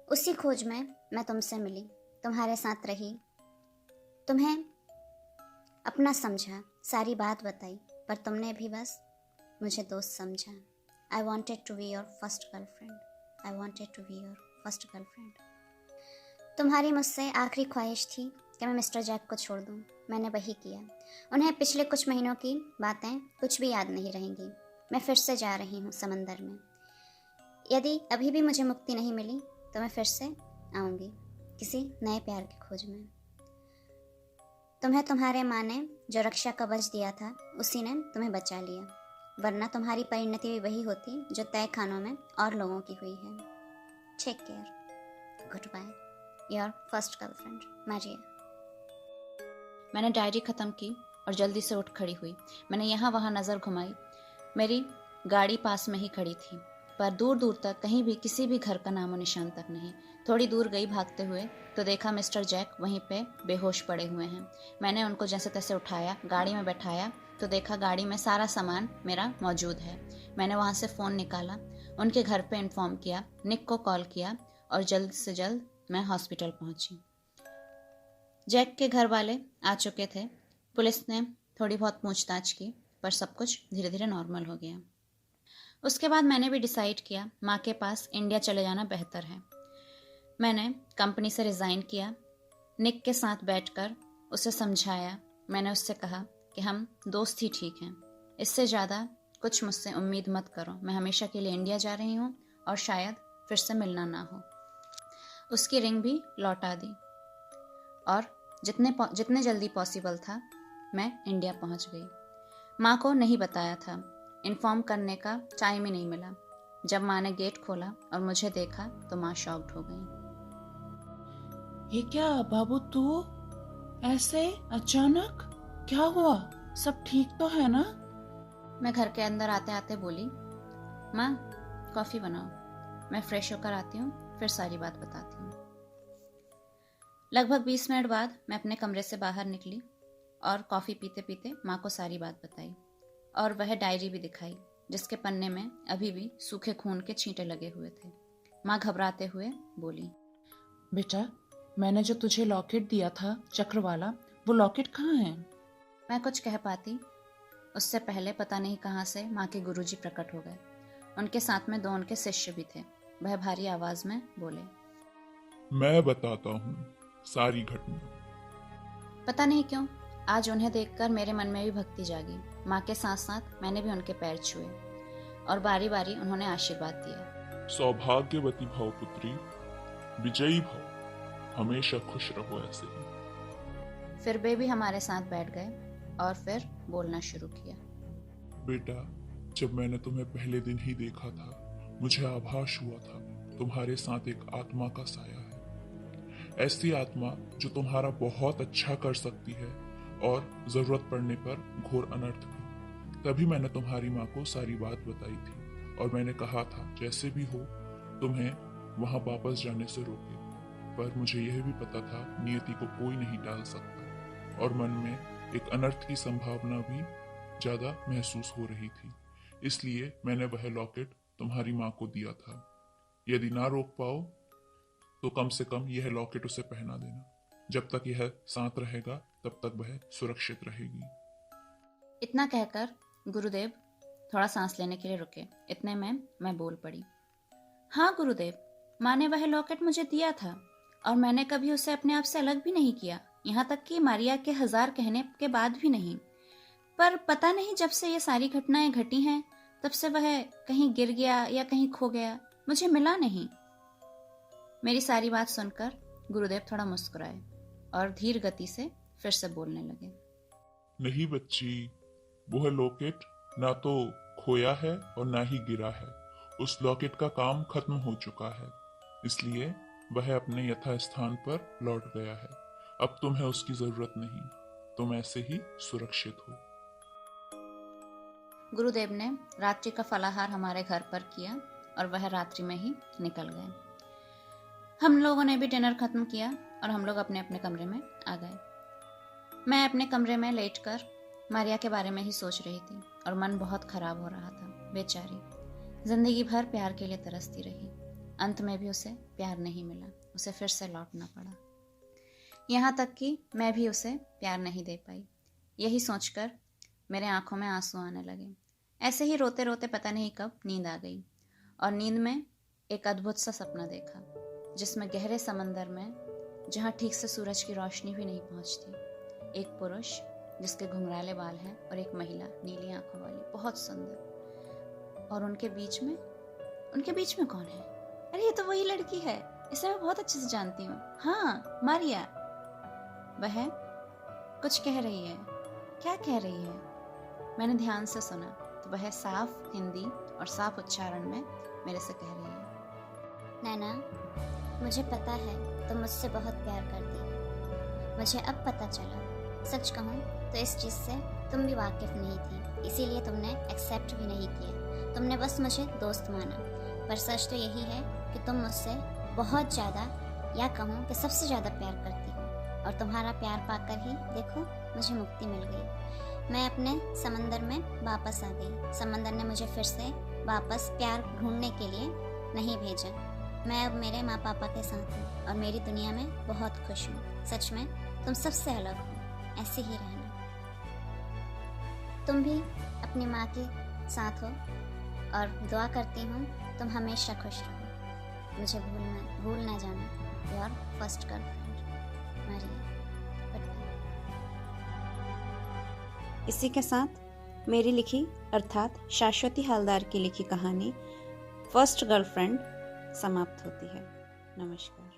उसी खोज में मैं तुमसे मिली, तुम्हारे साथ रही, तुम्हें अपना समझा, सारी बात बताई, पर तुमने भी बस मुझे दोस्त समझा। I wanted to be your first girlfriend. I wanted to be your first girlfriend. तुम्हारी मुझसे आखिरी ख्वाहिश थी कि मैं मिस्टर जैक को छोड़ दूं। मैंने वही किया। उन्हें पिछले कुछ महीनों की बातें कुछ भी याद नहीं रहेंगी। मैं फिर से जा रही हूँ समंदर में। यदि अभी भी मुझे मुक्ति नहीं मिली तो मैं फिर से आऊँगी किसी नए प्यार की खोज में। तुम्हें तुम्हारे माँ ने जो रक्षा कवच दिया था उसी ने तुम्हें बचा लिया, वरना तुम्हारी परिणति भी वही होती जो तय खानों में और लोगों की हुई है। Take care, goodbye, your first girlfriend Maria. मैंने डायरी ख़त्म की और जल्दी से उठ खड़ी हुई। मैंने यहाँ वहाँ नज़र घुमाई। मेरी गाड़ी पास में ही खड़ी थी, पर दूर दूर तक कहीं भी किसी भी घर का नामो निशान तक नहीं। थोड़ी दूर गई भागते हुए तो देखा मिस्टर जैक वहीं पे बेहोश पड़े हुए हैं। मैंने उनको जैसे तैसे उठाया, गाड़ी में बैठाया तो देखा गाड़ी में सारा सामान मेरा मौजूद है। मैंने वहाँ से फ़ोन निकाला, उनके घर पे इन्फॉर्म किया, निक को कॉल किया और जल्द से जल्द मैं हॉस्पिटल पहुँची। जैक के घर वाले आ चुके थे। पुलिस ने थोड़ी बहुत पूछताछ की, पर सब कुछ धीरे धीरे नॉर्मल हो गया। उसके बाद मैंने भी डिसाइड किया माँ के पास इंडिया चले जाना बेहतर है। मैंने कंपनी से रिज़ाइन किया। निक के साथ बैठकर उसे समझाया। मैंने उससे कहा कि हम दोस्त ही ठीक हैं, इससे ज़्यादा कुछ मुझसे उम्मीद मत करो। मैं हमेशा के लिए इंडिया जा रही हूँ और शायद फिर से मिलना ना हो। उसकी रिंग भी लौटा दी और जितने जल्दी पॉसिबल था मैं इंडिया पहुँच गई। माँ को नहीं बताया था, इन्फॉर्म करने का टाइम ही नहीं मिला। जब माँ ने गेट खोला और मुझे देखा तो माँ शॉक्ड हो गई। ये क्या बाबू, तू ऐसे अचानक? क्या हुआ? सब ठीक तो है ना? मैं घर के अंदर आते आते बोली, माँ कॉफ़ी बनाओ, मैं फ्रेश होकर आती हूँ, फिर सारी बात बताती हूँ। लगभग 20 मिनट बाद मैं अपने कमरे से बाहर निकली और कॉफ़ी पीते पीते माँ को सारी बात बताई और वह डायरी भी दिखाई जिसके पन्ने में अभी भी सूखे खून के छींटे लगे हुए थे। माँ घबराते हुए बोली, बेटा, मैंने जो तुझे लॉकेट दिया था चक्र वाला, वो लॉकेट कहाँ है? मैं कुछ कह पाती उससे पहले पता नहीं कहाँ से माँ के गुरुजी प्रकट हो गए। उनके साथ में 2 उनके शिष्य भी थे। वह भारी आवाज में बोले, मैं बताता हूँ सारी घटना। पता नहीं क्यों आज उन्हें देखकर मेरे मन में भी भक्ति जागी। माँ के साथ साथ मैंने भी उनके पैर छुए और बारी बारी उन्होंने आशीर्वाद दिया। सौभाग्यवती भव पुत्री, विजयी भव, हमेशा खुश रहो ऐसे ही। फिर वे भी हमारे साथ बैठ गए और फिर बोलना शुरू किया। बेटा, जब मैंने तुम्हें पहले दिन ही देखा था, मुझे आभास हुआ था तुम्हारे साथ एक आत्मा का साया है। ऐसी आत्मा जो तुम्हारा बहुत अच्छा कर सकती है और जरूरत पड़ने पर घोर अनर्थ भी। तभी मैंने तुम्हारी माँ को सारी बात बताई थी और मैंने कहा था जैसे भी हो तुम्हें वहां वापस जाने से रोके। पर मुझे यह भी पता था नियति को कोई नहीं टाल सकता और मन में एक अनर्थ की संभावना भी ज्यादा महसूस हो रही थी। इसलिए मैंने वह लॉकेट तुम्हारी माँ को दिया था। यदि ना रोक पाओ तो कम से कम यह लॉकेट उसे पहना देना। जब तक यह साथ रहेगा तब तक वह सुरक्षित रहेगी। इतना कहकर गुरुदेव थोड़ा सांस लेने के लिए रुके। इतने में मैं बोल पड़ी, हाँ गुरुदेव, माँ ने वह लॉकेट मुझे दिया था और मैंने कभी उसे अपने आप से अलग भी नहीं किया, यहाँ तक कि मारिया के 1000 कहने के बाद भी नहीं। पर पता नहीं जब से ये सारी घटनाएं घटी हैं तब से वह कहीं गिर गया या कहीं खो गया, मुझे मिला नहीं। मेरी सारी बात सुनकर गुरुदेव थोड़ा मुस्कुराए और धीर गति से फिर से बोलने लगे। नहीं बच्ची, वह लॉकेट ना तो खोया है और ना ही गिरा है। उस लॉकेट का काम खत्म हो चुका है, इसलिए वह अपने यथास्थान पर लौट गया है। अब तुम्हें उसकी जरूरत नहीं, तुम ऐसे ही सुरक्षित हो। गुरुदेव ने रात्रि का फलाहार हमारे घर पर किया और वह रात्रि में ही निकल गए। हम लोगों ने भी डिनर खत्म किया और हम लोग अपने अपने कमरे में आ गए। मैं अपने कमरे में लेटकर मारिया के बारे में ही सोच रही थी और मन बहुत खराब हो रहा था। बेचारी जिंदगी भर प्यार के लिए तरसती रही, अंत में भी उसे प्यार नहीं मिला, उसे फिर से लौटना पड़ा। यहाँ तक कि मैं भी उसे प्यार नहीं दे पाई। यही सोचकर मेरे आंखों में आंसू आने लगे। ऐसे ही रोते रोते पता नहीं कब नींद आ गई और नींद में एक अद्भुत सा सपना देखा, जिसमें गहरे समंदर में, जहाँ ठीक से सूरज की रोशनी भी नहीं पहुँचती, एक पुरुष जिसके घुंघराले बाल हैं और एक महिला नीली आंखों वाली, बहुत सुंदर। और उनके बीच में कौन है? अरे ये तो वही लड़की है, इसे मैं बहुत अच्छे से जानती हूँ। हाँ, मारिया। वह कुछ कह रही है। क्या कह रही है? मैंने ध्यान से सुना तो वह साफ हिंदी और साफ उच्चारण में मेरे से कह रही है, नैना, मुझे पता है तुम मुझसे बहुत प्यार करती हो। मुझे अब पता चला। सच कहूँ तो इस चीज़ से तुम भी वाकिफ नहीं थी, इसीलिए तुमने एक्सेप्ट भी नहीं किया। तुमने बस मुझे दोस्त माना। पर सच तो यही है कि तुम मुझसे बहुत ज़्यादा, या कहूँ कि सबसे ज़्यादा प्यार करती हो। और तुम्हारा प्यार पाकर ही देखो मुझे मुक्ति मिल गई। मैं अपने समंदर में वापस आ गई। समंदर ने मुझे फिर से वापस प्यार ढूंढने के लिए नहीं भेजा। मैं अब मेरे माँ पापा के साथ हूँ और मेरी दुनिया में बहुत खुश हूँ। सच में तुम सबसे अलग हो, ऐसे ही रहना। तुम भी अपनी माँ के साथ हो और दुआ करती हूँ तुम हमेशा खुश रहो। मुझे भूल ना जाना। Your first girlfriend Maria. इसी के साथ मेरी लिखी अर्थात शाश्वती हालदार की लिखी कहानी फर्स्ट गर्लफ्रेंड समाप्त होती है। नमस्कार।